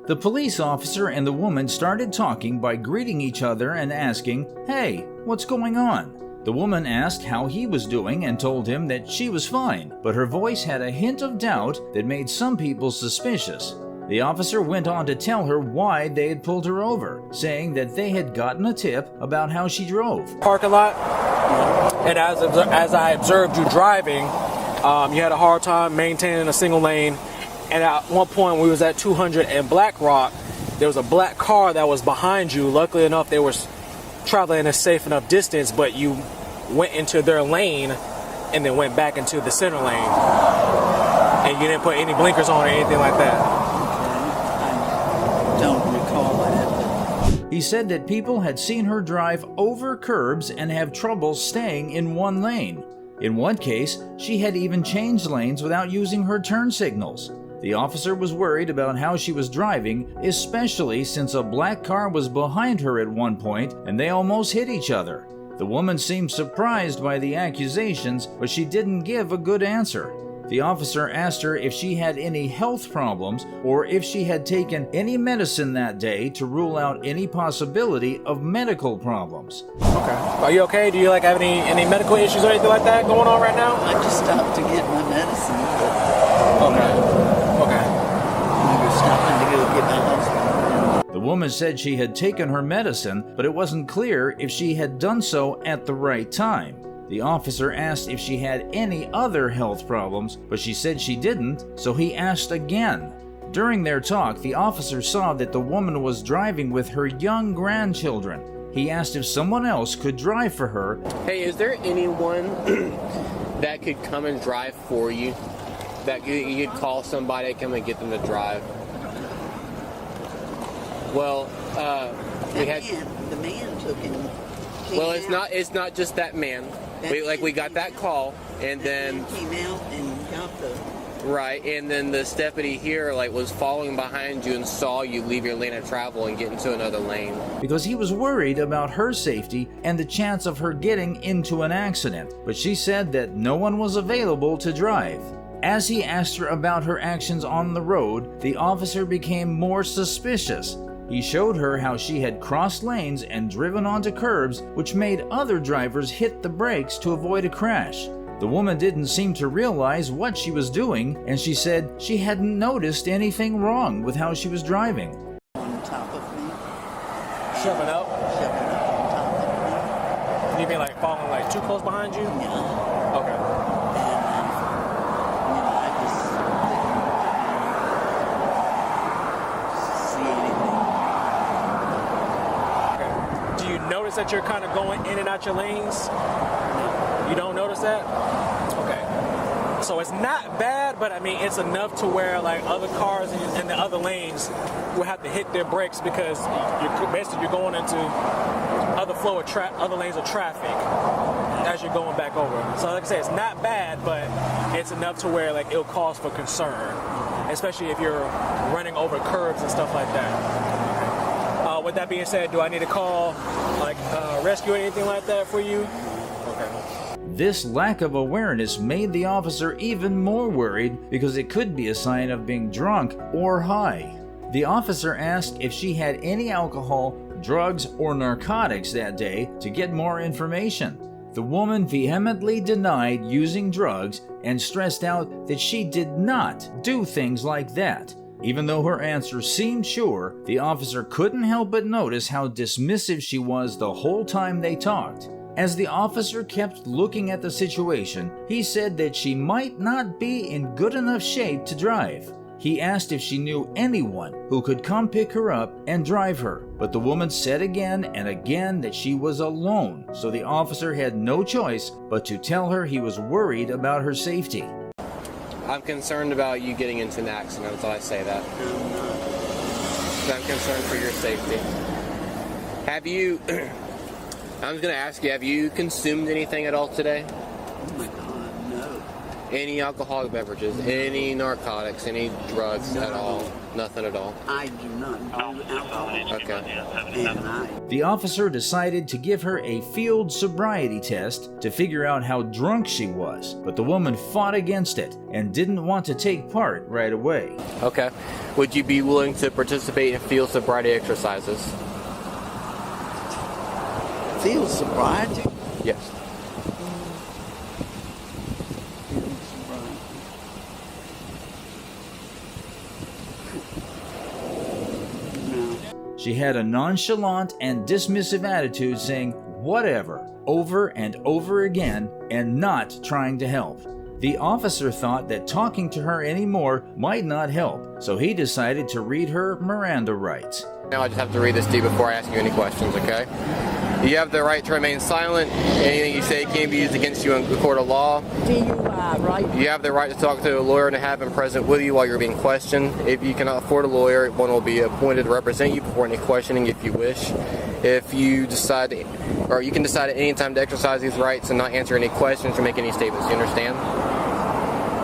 The police officer and the woman started talking by greeting each other and asking, "Hey, what's going on?" The woman asked how he was doing and told him that she was fine, but her voice had a hint of doubt that made some people suspicious. The officer went on to tell her why they had pulled her over, saying that they had gotten a tip about how she drove. Parking lot, and as I observed you driving, you had a hard time maintaining a single lane. And at one point, we was at 200 and Black Rock, there was a black car that was behind you. Luckily enough, they were traveling a safe enough distance, but you went into their lane and then went back into the center lane. And you didn't put any blinkers on or anything like that. I don't recall what happened. He said that people had seen her drive over curbs and have trouble staying in one lane. In one case, she had even changed lanes without using her turn signals. The officer was worried about how she was driving, especially since a black car was behind her at one point and they almost hit each other. The woman seemed surprised by the accusations, but she didn't give a good answer. The officer asked her if she had any health problems or if she had taken any medicine that day to rule out any possibility of medical problems. Okay. Are you okay? Do you have any medical issues or anything like that going on right now? I just stopped to get my medicine. Okay. We were stopping to go get my husband. The woman said she had taken her medicine, but it wasn't clear if she had done so at the right time. The officer asked if she had any other health problems, but she said she didn't, so he asked again. During their talk, the officer saw that the woman was driving with her young grandchildren. He asked if someone else could drive for her. Hey, is there anyone that could come and drive for you? That you could call somebody to come and get them to drive? Well, we had... The man took him. Well, it's not just that man. We got that call, and then came out and got the right, and then this deputy here was following behind you and saw you leave your lane of travel and get into another lane. Because he was worried about her safety and the chance of her getting into an accident, but she said that no one was available to drive. As he asked her about her actions on the road, the officer became more suspicious. He showed her how she had crossed lanes and driven onto curbs, which made other drivers hit the brakes to avoid a crash. The woman didn't seem to realize what she was doing, and she said she hadn't noticed anything wrong with how she was driving. on top of me. Shoving up? Shoving up on top of me. You mean falling too close behind you? Yeah. Okay. And I just see anything. Okay. Do you notice that you're kind of going in and out your lanes? No. You don't notice that? Okay. So it's not bad, but it's enough to where other cars in the other lanes will have to hit their brakes because you're going into other lanes of traffic as you're going back over. So like I say, it's not bad, but it's enough to where it'll cause for concern, especially if you're running over curbs and stuff like that. With that being said, do I need to call rescue or anything like that for you? Okay. This lack of awareness made the officer even more worried because it could be a sign of being drunk or high. The officer asked if she had any alcohol, drugs, or narcotics that day to get more information. The woman vehemently denied using drugs and stressed out that she did not do things like that. Even though her answer seemed sure, the officer couldn't help but notice how dismissive she was the whole time they talked. As the officer kept looking at the situation, he said that she might not be in good enough shape to drive. He asked if she knew anyone who could come pick her up and drive her, but the woman said again and again that she was alone, so the officer had no choice but to tell her he was worried about her safety. I'm concerned about you getting into an accident, that's why I say that. I'm concerned for your safety. Have you... I was going to ask you, have you consumed anything at all today? Oh my God, no. Any alcoholic beverages, any narcotics, any drugs at all? Nothing at all? I do not do alcohol. Okay. And I The officer decided to give her a field sobriety test to figure out how drunk she was, but the woman fought against it and didn't want to take part right away. Okay. Would you be willing to participate in field sobriety exercises? feel sobriety. Yes. Field sobriety. No. She had a nonchalant and dismissive attitude, saying whatever over and over again and not trying to help. The officer thought that talking to her anymore might not help, so he decided to read her Miranda rights. Now I just have to read this to you before I ask you any questions, okay? You have the right to remain silent. Anything you say can be used against you in the court of law. DUI, right? You have the right to talk to a lawyer and to have him present with you while you're being questioned. If you cannot afford a lawyer, one will be appointed to represent you before any questioning if you wish. If you decide, or you can decide at any time to exercise these rights and not answer any questions or make any statements. Do you understand?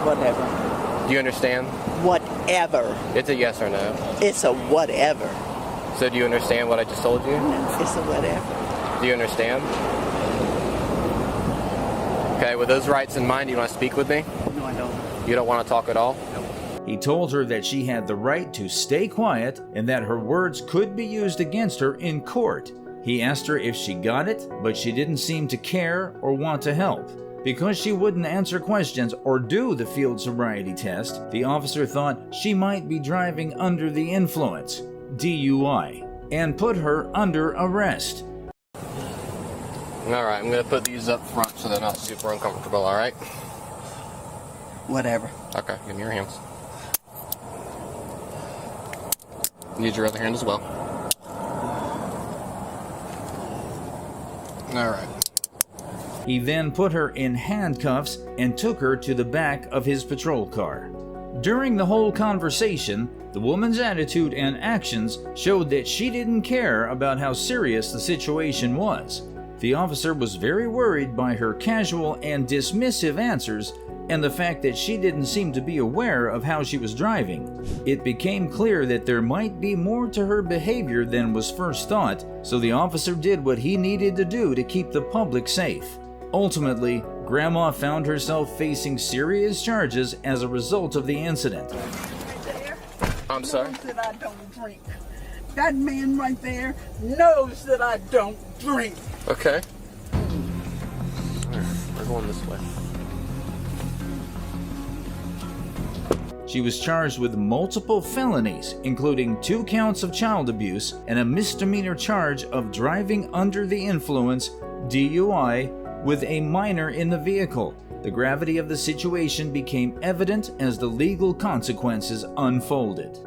Whatever. Do you understand? Whatever. It's a yes or no. It's a whatever. So do you understand what I just told you? It's a whatever. Do you understand? Okay, with those rights in mind, do you want to speak with me? No, I don't. You don't want to talk at all? He told her that she had the right to stay quiet and that her words could be used against her in court. He asked her if she got it, but she didn't seem to care or want to help. Because she wouldn't answer questions or do the field sobriety test, the officer thought she might be driving under the influence, DUI, and put her under arrest. Alright, I'm going to put these up front so they're not super uncomfortable, alright? Whatever. Okay, give me your hands. Use your other hand as well. Alright. He then put her in handcuffs and took her to the back of his patrol car. During the whole conversation, the woman's attitude and actions showed that she didn't care about how serious the situation was. The officer was very worried by her casual and dismissive answers and the fact that she didn't seem to be aware of how she was driving. It became clear that there might be more to her behavior than was first thought, so the officer did what he needed to do to keep the public safe. Ultimately, Grandma found herself facing serious charges as a result of the incident. I'm sorry? Knows that I don't drink. That man right there knows that I don't drink. Okay. We're going this way. She was charged with multiple felonies, including 2 counts of child abuse and a misdemeanor charge of driving under the influence, DUI, with a minor in the vehicle. The gravity of the situation became evident as the legal consequences unfolded.